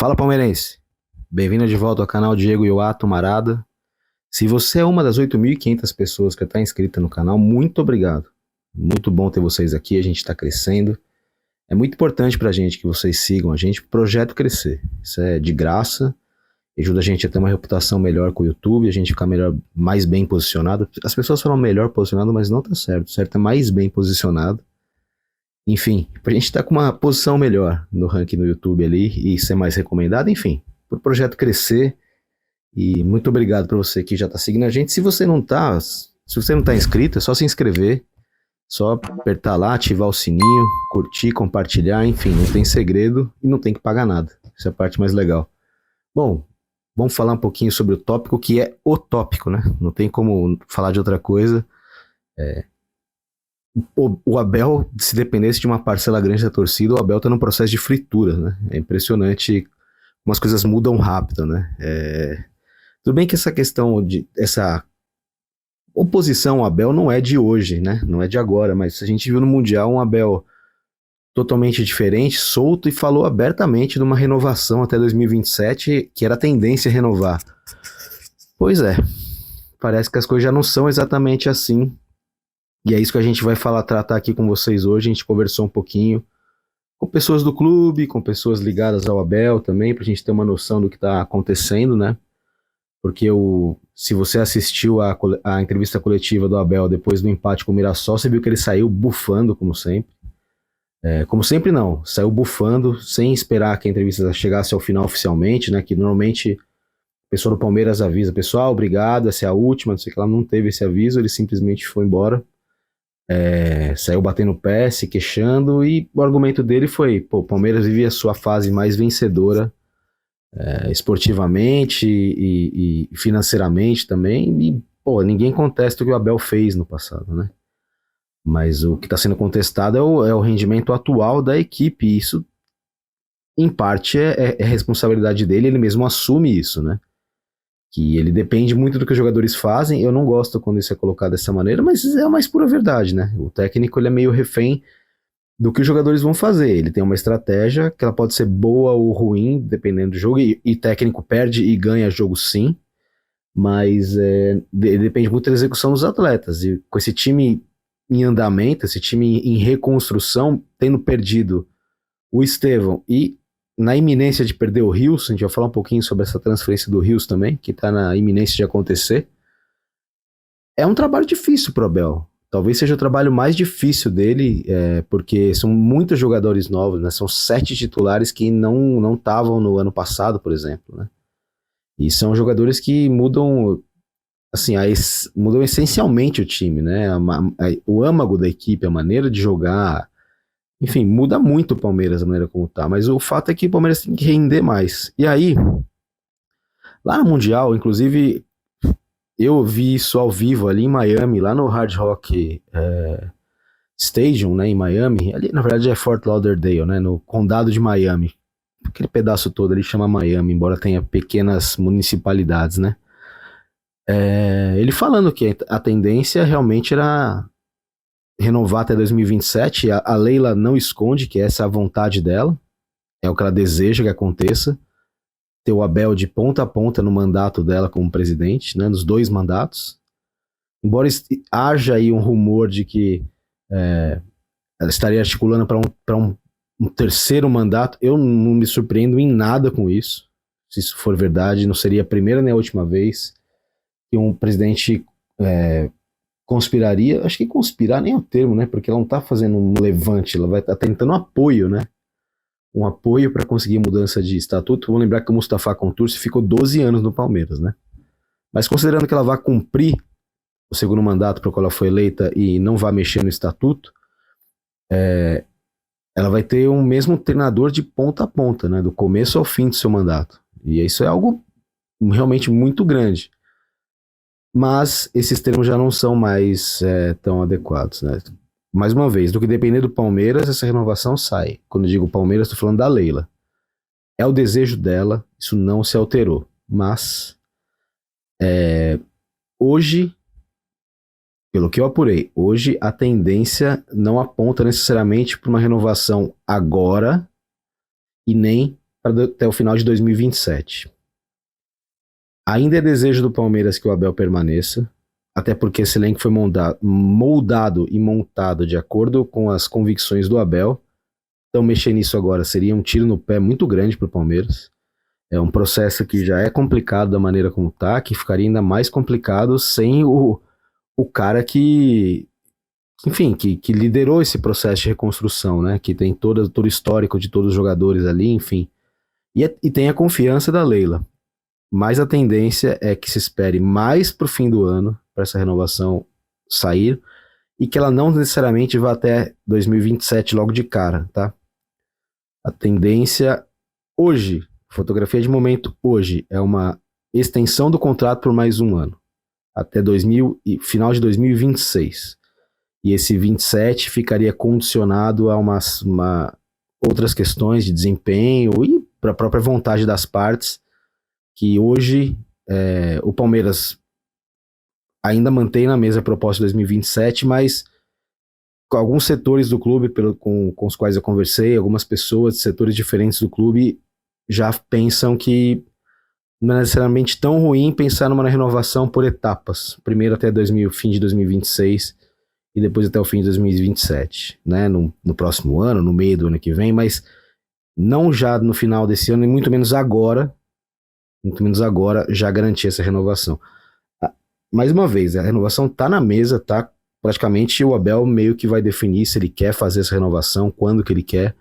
Fala, palmeirense. Bem-vindo de volta ao canal Diego Ioato Marada. Se você é uma das 8.500 pessoas que está inscrita no canal, muito obrigado. Muito bom ter vocês aqui, a gente está crescendo. É muito importante para a gente que vocês sigam a gente, para o projeto crescer. Isso é de graça, ajuda a gente a ter uma reputação melhor com o YouTube, a gente ficar melhor, mais bem posicionado. As pessoas falam melhor posicionado, mas não tá certo. O certo é mais bem posicionado. Enfim, pra gente estar com uma posição melhor no ranking no YouTube ali e ser mais recomendado, enfim, pro projeto crescer. E muito obrigado pra você que já tá seguindo a gente. Se você não tá inscrito, é só se inscrever, só apertar lá, ativar o sininho, curtir, compartilhar, enfim, não tem segredo e não tem que pagar nada. Essa é a parte mais legal. Bom, vamos falar um pouquinho sobre o tópico que é o tópico, né? Não tem como falar de outra coisa. O Abel, se dependesse de uma parcela grande da torcida, o Abel tá num processo de fritura, né? É impressionante como as coisas mudam rápido, né? Tudo bem que essa oposição ao Abel não é de hoje, né? Não é de agora, mas a gente viu no Mundial um Abel totalmente diferente, solto e falou abertamente de uma renovação até 2027, que era a tendência a renovar. Pois é, parece que as coisas já não são exatamente assim. E é isso que a gente vai tratar aqui com vocês hoje. A gente conversou um pouquinho com pessoas do clube, com pessoas ligadas ao Abel também, pra gente ter uma noção do que tá acontecendo, né? Porque se você assistiu a entrevista coletiva do Abel depois do empate com o Mirassol, você viu que ele saiu bufando, como sempre. Como sempre não, saiu bufando, sem esperar que a entrevista chegasse ao final oficialmente, né? Que normalmente a pessoa do Palmeiras avisa, pessoal, obrigado, essa é a última, não sei o que, ela não teve esse aviso, ele simplesmente foi embora. Saiu batendo o pé, se queixando, e o argumento dele foi: pô, o Palmeiras vive a sua fase mais vencedora, esportivamente e financeiramente também, e pô, ninguém contesta o que o Abel fez no passado, né? Mas o que está sendo contestado é o rendimento atual da equipe, e isso, em parte, é responsabilidade dele, ele mesmo assume isso, né? Que ele depende muito do que os jogadores fazem. Eu não gosto quando isso é colocado dessa maneira, mas é a mais pura verdade, né? O técnico, ele é meio refém do que os jogadores vão fazer. Ele tem uma estratégia que ela pode ser boa ou ruim, dependendo do jogo, e técnico perde e ganha jogo sim, mas depende muito da execução dos atletas. E com esse time em andamento, esse time em reconstrução, tendo perdido o Estevão e na iminência de perder o Rios, a gente vai falar um pouquinho sobre essa transferência do Rios também, que está na iminência de acontecer. É um trabalho difícil pro Abel. Talvez seja o trabalho mais difícil dele, porque são muitos jogadores novos, né? São 7 titulares que não estavam no ano passado, por exemplo, né? E são jogadores que mudam, assim, mudam essencialmente o time, né? O âmago da equipe, a maneira de jogar, enfim, muda muito o Palmeiras, a maneira como tá. Mas o fato é que o Palmeiras tem que render mais. E aí, lá no Mundial, inclusive, eu vi isso ao vivo ali em Miami, lá no Hard Rock Stadium, né, em Miami. Ali, na verdade, é Fort Lauderdale, né, no condado de Miami. Aquele pedaço todo ali chama Miami, embora tenha pequenas municipalidades, né. Ele falando que a tendência realmente era renovar até 2027. A Leila não esconde que essa é a vontade dela, é o que ela deseja que aconteça, ter o Abel de ponta a ponta no mandato dela como presidente, né, nos 2 mandatos. Embora haja aí um rumor de que ela estaria articulando para um terceiro mandato, eu não me surpreendo em nada com isso. Se isso for verdade, não seria a primeira nem a última vez que um presidente conspiraria. Acho que conspirar nem é o termo, né? Porque ela não está fazendo um levante, ela vai estar tentando um apoio, né? Um apoio para conseguir mudança de estatuto. Vamos lembrar que o Mustafa Contursi ficou 12 anos no Palmeiras, né? Mas considerando que ela vai cumprir o segundo mandato para o qual ela foi eleita e não vai mexer no estatuto, ela vai ter o mesmo treinador de ponta a ponta, né? Do começo ao fim do seu mandato. E isso é algo realmente muito grande. Mas esses termos já não são mais tão adequados, né? Mais uma vez, do que depender do Palmeiras, essa renovação sai. Quando eu digo Palmeiras, estou falando da Leila. É o desejo dela, isso não se alterou. Mas, hoje, pelo que eu apurei, hoje a tendência não aponta necessariamente para uma renovação agora e nem até o final de 2027. Ainda é desejo do Palmeiras que o Abel permaneça, até porque esse elenco foi moldado e montado de acordo com as convicções do Abel. Então mexer nisso agora seria um tiro no pé muito grande para o Palmeiras. É um processo que já é complicado da maneira como tá, que ficaria ainda mais complicado sem o cara que enfim, que liderou esse processo de reconstrução, né? Que tem todo o histórico de todos os jogadores ali, enfim. E tem a confiança da Leila. Mas a tendência é que se espere mais pro fim do ano para essa renovação sair e que ela não necessariamente vá até 2027 logo de cara, tá? A tendência hoje, fotografia de momento hoje, é uma extensão do contrato por mais um ano, até final de 2026. E esse 27 ficaria condicionado a outras questões de desempenho e para a própria vontade das partes, que hoje o Palmeiras ainda mantém na mesa a proposta de 2027, mas alguns setores do clube com os quais eu conversei, algumas pessoas de setores diferentes do clube já pensam que não é necessariamente tão ruim pensar numa renovação por etapas. Primeiro até fim de 2026 e depois até o fim de 2027, né? No próximo ano, no meio do ano que vem, mas não já no final desse ano e muito menos agora já garantir essa renovação. Mais uma vez, a renovação está na mesa, tá? Praticamente o Abel meio que vai definir se ele quer fazer essa renovação, quando que ele quer.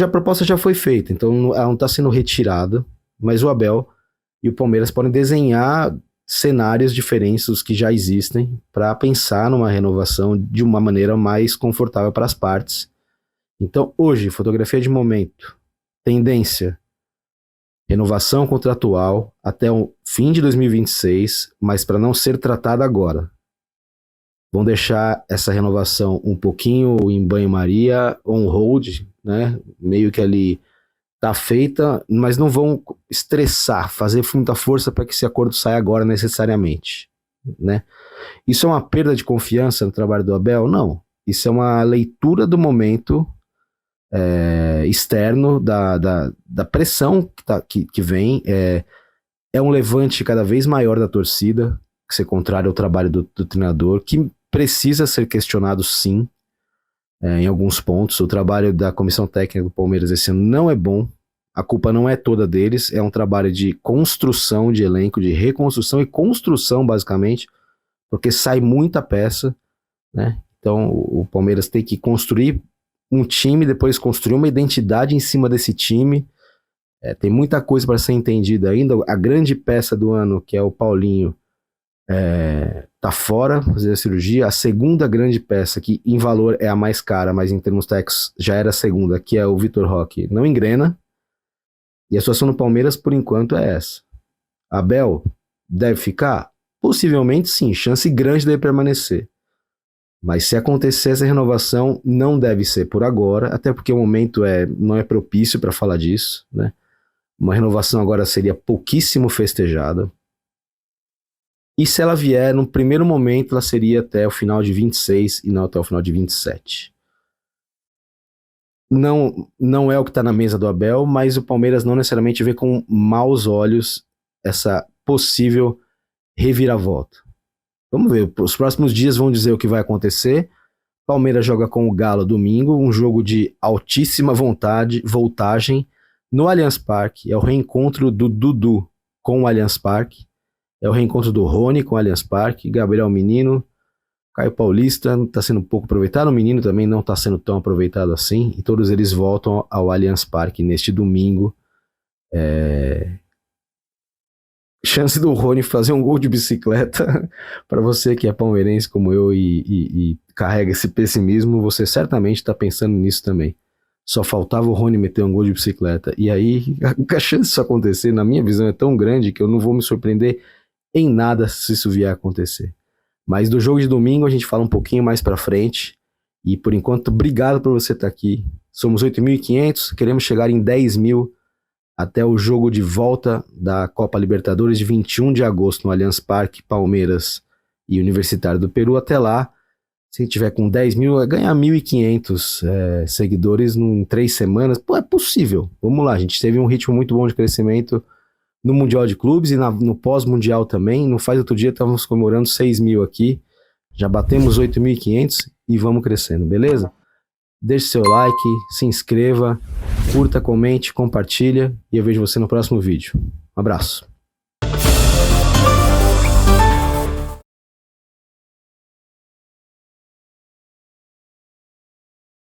A proposta já foi feita, então ela não está sendo retirada, mas o Abel e o Palmeiras podem desenhar cenários diferentes dos que já existem para pensar numa renovação de uma maneira mais confortável para as partes. Então, hoje, fotografia de momento, tendência, renovação contratual até o fim de 2026, mas para não ser tratada agora. Vão deixar essa renovação um pouquinho em banho-maria, on hold, né? Meio que ali tá feita, mas não vão estressar, fazer muita força para que esse acordo saia agora necessariamente, né? Isso é uma perda de confiança no trabalho do Abel? Não. Isso é uma leitura do momento externo, da pressão que vem. É um levante cada vez maior da torcida, que se contrário ao trabalho do treinador, que precisa ser questionado sim, em alguns pontos. O trabalho da comissão técnica do Palmeiras esse ano não é bom, a culpa não é toda deles, é um trabalho de construção de elenco, de reconstrução e construção basicamente, porque sai muita peça, né? Então o Palmeiras tem que construir um time, depois construir uma identidade em cima desse time. Tem muita coisa para ser entendida ainda. A grande peça do ano, que é o Paulinho, tá fora, fazer a cirurgia. A segunda grande peça, que em valor é a mais cara, mas em termos técnicos já era a segunda, que é o Vitor Roque, não engrena. E a situação no Palmeiras, por enquanto, é essa. Abel deve ficar? Possivelmente sim, chance grande de ele permanecer. Mas se acontecer essa renovação, não deve ser por agora, até porque o momento não é propício para falar disso, né? Uma renovação agora seria pouquíssimo festejada. E se ela vier, no primeiro momento, ela seria até o final de 26 e não até o final de 27. Não é o que está na mesa do Abel, mas o Palmeiras não necessariamente vê com maus olhos essa possível reviravolta. Vamos ver, os próximos dias vão dizer o que vai acontecer. Palmeiras joga com o Galo domingo, um jogo de altíssima voltagem no Allianz Parque. É o reencontro do Dudu com o Allianz Parque. É o reencontro do Rony com o Allianz Parque. Gabriel Menino, Caio Paulista está sendo pouco aproveitado. O Menino também não está sendo tão aproveitado assim. E todos eles voltam ao Allianz Parque neste domingo. Chance do Rony fazer um gol de bicicleta. Para você que é palmeirense como eu e carrega esse pessimismo, você certamente está pensando nisso também. Só faltava o Rony meter um gol de bicicleta. E aí, a chance disso acontecer, na minha visão, é tão grande que eu não vou me surpreender em nada se isso vier a acontecer. Mas do jogo de domingo a gente fala um pouquinho mais pra frente. E por enquanto, obrigado por você estar aqui. Somos 8.500, queremos chegar em 10 mil até o jogo de volta da Copa Libertadores de 21 de agosto no Allianz Parque, Palmeiras e Universitário do Peru. Até lá, Se tiver com 10 mil, é ganhar 1.500 seguidores em 3 semanas. Pô, é possível. Vamos lá, a gente teve um ritmo muito bom de crescimento no Mundial de Clubes e no pós-Mundial também. Não faz outro dia, estávamos comemorando 6 mil aqui. Já batemos 8.500 e vamos crescendo, beleza? Deixe seu like, se inscreva, curta, comente, compartilha e eu vejo você no próximo vídeo. Um abraço.